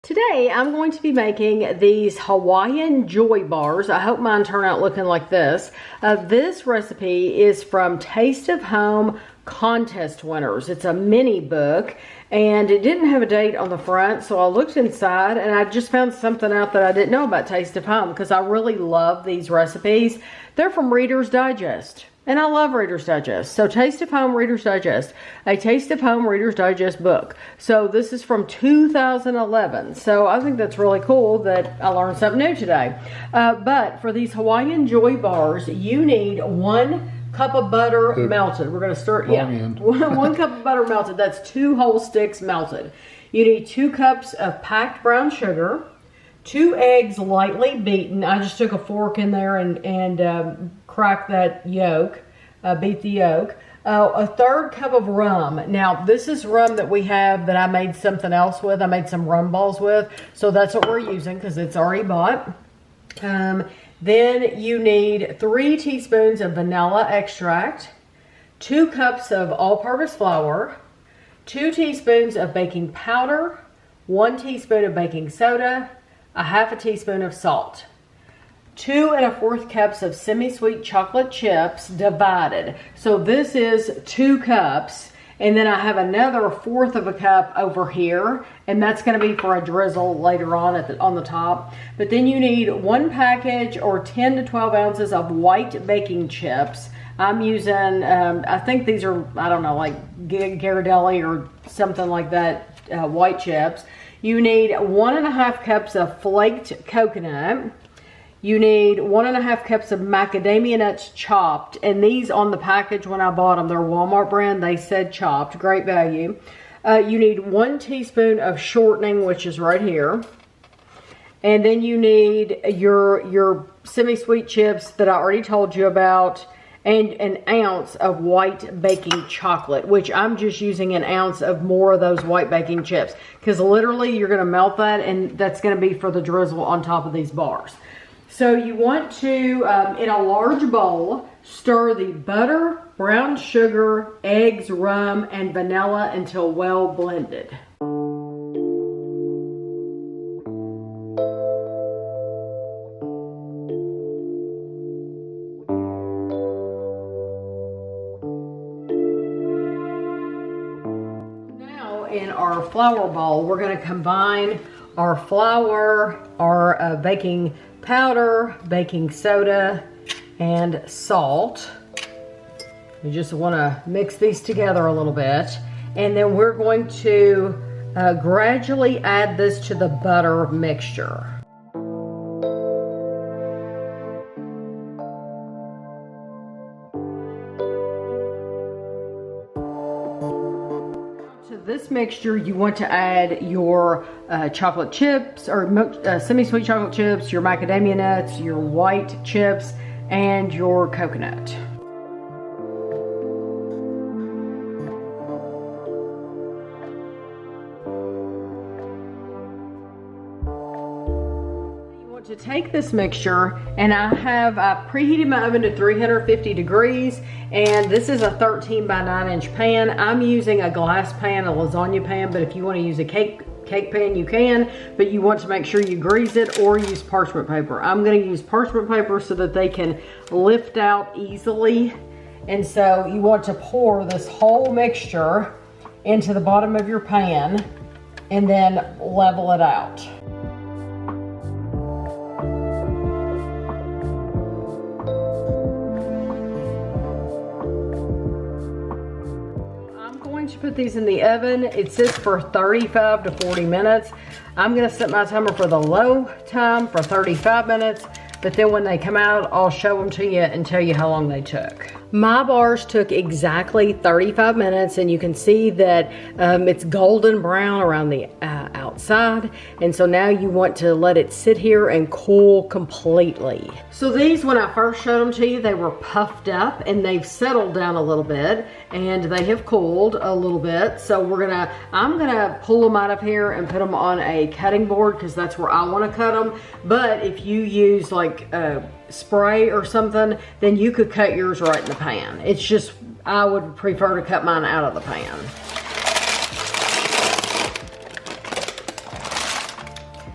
Today I'm going to be making these Hawaiian joy bars. I hope mine turn out looking like this. This recipe is from Taste of Home contest winners. It's a mini book and it didn't have a date on the front, so I looked inside and I just found something out that I didn't know about Taste of Home because I really love these recipes. They're from Reader's Digest. And I love Reader's Digest. So Taste of Home Reader's Digest. A Taste of Home Reader's Digest book. So this is from 2011. So I think that's really cool that I learned something new today. But for these Hawaiian Joy bars, you need 1 cup of butter melted. We're going to start, one cup of butter melted. That's 2 whole sticks melted. You need 2 cups of packed brown sugar. 2 eggs lightly beaten. I just took a fork in there and cracked that yolk, beat the yolk. A 1/3 cup of rum. Now this is rum that we have that I made something else with. I made some rum balls with. So that's what we're using because it's already bought. Then you need 3 teaspoons of vanilla extract, 2 cups of all-purpose flour, 2 teaspoons of baking powder, 1 teaspoon of baking soda, 1/2 teaspoon of salt, 2 1/4 cups of semi-sweet chocolate chips divided. So this is 2 cups, and then I have another 1/4 of a cup over here, and that's going to be for a drizzle later on on the top. But then you need 1 package or 10 to 12 ounces of white baking chips. I'm using, I think these are, I don't know, like Ghirardelli or something like that, white chips. You need 1 1/2 cups of flaked coconut. You need 1 1/2 cups of macadamia nuts chopped. And these on the package when I bought them, they're Walmart brand. They said chopped. Great value. You need 1 teaspoon of shortening, which is right here. And then you need your semi-sweet chips that I already told you about. And 1 ounce of white baking chocolate, which I'm just using 1 ounce of more of those white baking chips. Because literally you're going to melt that and that's going to be for the drizzle on top of these bars. So you want to, in a large bowl, stir the butter, brown sugar, eggs, rum, and vanilla until well blended. In our flour bowl, we're going to combine our flour, our baking powder, baking soda, and salt. You just want to mix these together a little bit. And then we're going to gradually add this to the butter mixture. This mixture, you want to add your chocolate chips or semi-sweet chocolate chips, your macadamia nuts, your white chips, and your coconut. To take this mixture, and I preheated my oven to 350 degrees, and this is a 13 by 9 inch pan. I'm using a glass pan, a lasagna pan, but if you want to use a cake pan, you can, but you want to make sure you grease it or use parchment paper. I'm going to use parchment paper so that they can lift out easily. And so you want to pour this whole mixture into the bottom of your pan and then level it out. To put these in the oven. It sits for 35 to 40 minutes. I'm going to set my timer for the low time for 35 minutes, but then when they come out, I'll show them to you and tell you how long they took. My bars took exactly 35 minutes, and you can see that it's golden brown around the outside. And so now you want to let it sit here and cool completely. So these, when I first showed them to you, they were puffed up and they've settled down a little bit and they have cooled a little bit. So I'm gonna pull them out of here and put them on a cutting board because that's where I want to cut them. But if you use like spray or something, then you could cut yours right in the pan. It's just, I would prefer to cut mine out of the pan.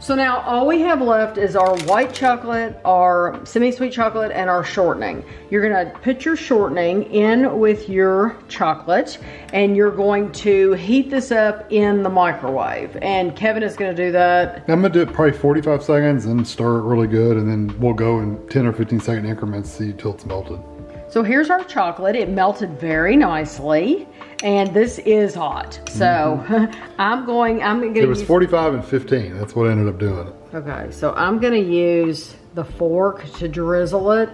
So now all we have left is our white chocolate, our semi-sweet chocolate, and our shortening. You're gonna put your shortening in with your chocolate, and you're going to heat this up in the microwave. And Kevin is gonna do that. I'm gonna do it probably 45 seconds and stir it really good, and then we'll go in 10 or 15 second increments, see till it's melted. So here's our chocolate. It melted very nicely, and this is hot. So I'm gonna It was 45 and 15. That's what I ended up doing. Okay, so I'm gonna use the fork to drizzle it.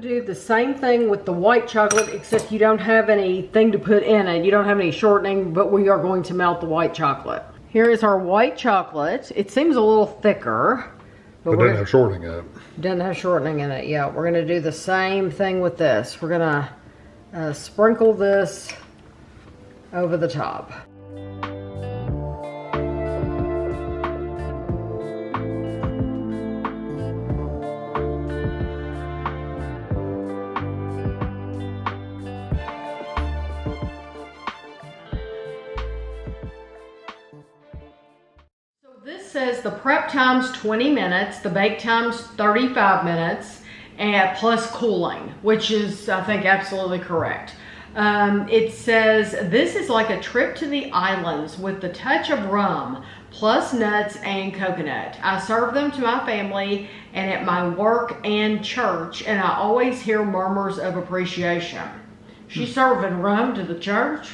Do the same thing with the white chocolate, except you don't have anything to put in it. You don't have any shortening, but we are going to melt the white chocolate. Here is our white chocolate. It seems a little thicker, but it doesn't have shortening in it. Doesn't have shortening in it. Yeah, we're gonna do the same thing with this. We're gonna sprinkle this over the top. This says the prep time's 20 minutes, the bake time's 35 minutes, and plus cooling, which is, I think, absolutely correct. It says this is like a trip to the islands with the touch of rum, plus nuts and coconut. I serve them to my family and at my work and church, and I always hear murmurs of appreciation. She's serving rum to the church?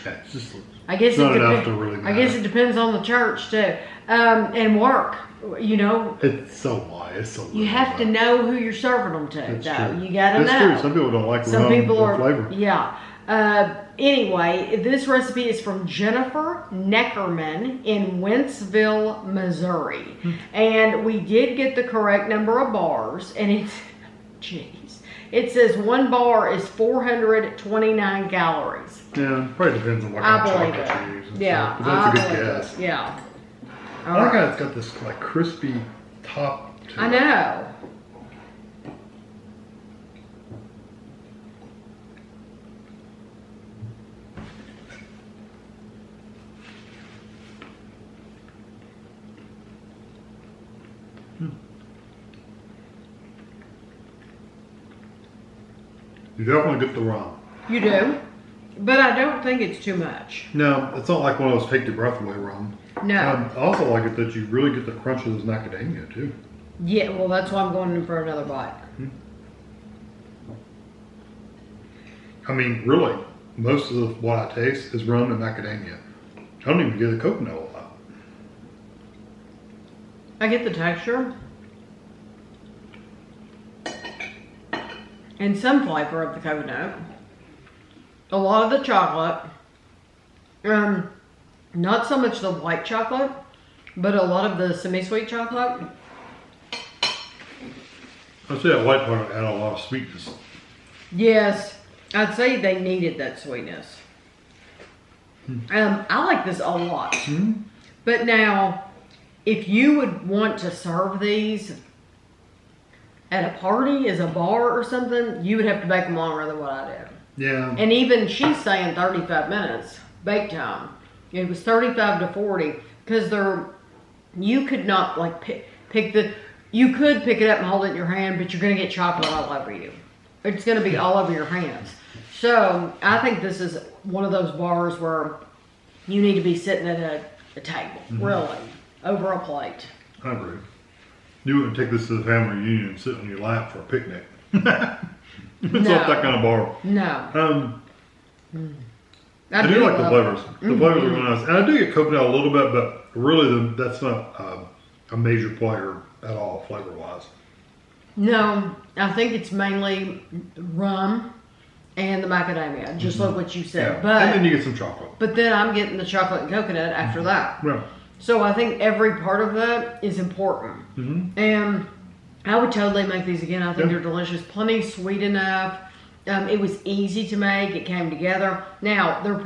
I guess it depends on the church too. And work, you know. It's so why. It's so you have to know who you're serving them to, though. True. You gotta know. That's true. Some people don't like Some people are flavor. Yeah. Anyway, this recipe is from Jennifer Neckerman in Wentzville, Missouri. And we did get the correct number of bars, and it's, jeez. It says one bar is 429 calories. Yeah, probably depends on what kind of chocolate you use. Yeah, but that's a good guess. Yeah. I like how it's got this like crispy top to it. I know. You definitely get the rum. You do? But I don't think it's too much. No, it's not like one of those take your breath away rum. No. I also like it that you really get the crunch of this macadamia too. Yeah, well, that's why I'm going in for another bite. I mean, really, most of what I taste is rum and macadamia. I don't even get a coconut a lot. I get the texture. And some flavor of the coconut. A lot of the chocolate. Not so much the white chocolate, but a lot of the semi-sweet chocolate. I'd say that white chocolate had a lot of sweetness. Yes, I'd say they needed that sweetness. I like this a lot. But now, if you would want to serve these at a party as a bar or something, you would have to bake them longer than what I did. Yeah. And even she's saying 35 minutes bake time. It was 35 to 40 because you could not like you could pick it up and hold it in your hand, but you're going to get chocolate all over you. It's going to be all over your hands. So I think this is one of those bars where you need to be sitting at a table, really, over a plate. I agree. You wouldn't take this to the family reunion and sit on your lap for a picnic. It's not that kind of bar. No. I do like the flavors. The flavors are really nice. And I do get coconut a little bit, but really that's not a major player at all, flavor-wise. No, I think it's mainly rum and the macadamia, just like what you said. Yeah. But, and then you get some chocolate. But then I'm getting the chocolate and coconut after that. Yeah. So I think every part of that is important. And I would totally make these again. I think they're delicious. Plenty sweet enough. It was easy to make. It came together. Now, they're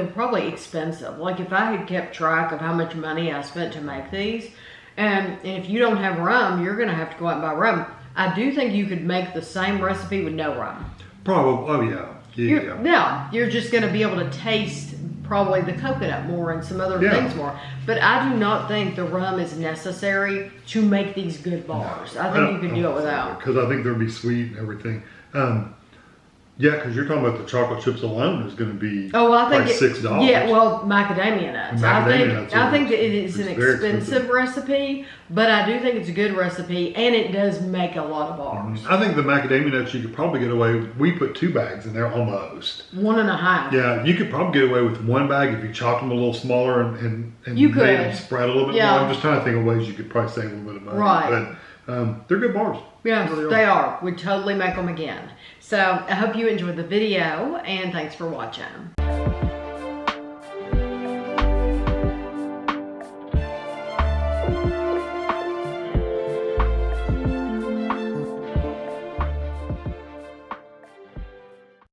probably expensive. Like if I had kept track of how much money I spent to make these, and if you don't have rum, you're going to have to go out and buy rum. I do think you could make the same recipe with no rum. Probably. Oh yeah. You're just going to be able to taste probably the coconut more and some other things more. But I do not think the rum is necessary to make these good bars. I think you can do it without. Because I think they'll be sweet and everything. Yeah, because you're talking about the chocolate chips alone is going to be like $6. Yeah, well, macadamia nuts. I think that it is an expensive recipe, but I do think it's a good recipe, and it does make a lot of bars. I think the macadamia nuts you could probably get away with. We put 2 bags in there almost. 1.5. Yeah, you could probably get away with 1 bag if you chopped them a little smaller and you could made them spread a little bit more. I'm just trying to think of ways you could probably save a little bit of money. Right. But they're good bars. Yes, they are. We'd totally make them again. So I hope you enjoyed the video, and thanks for watching.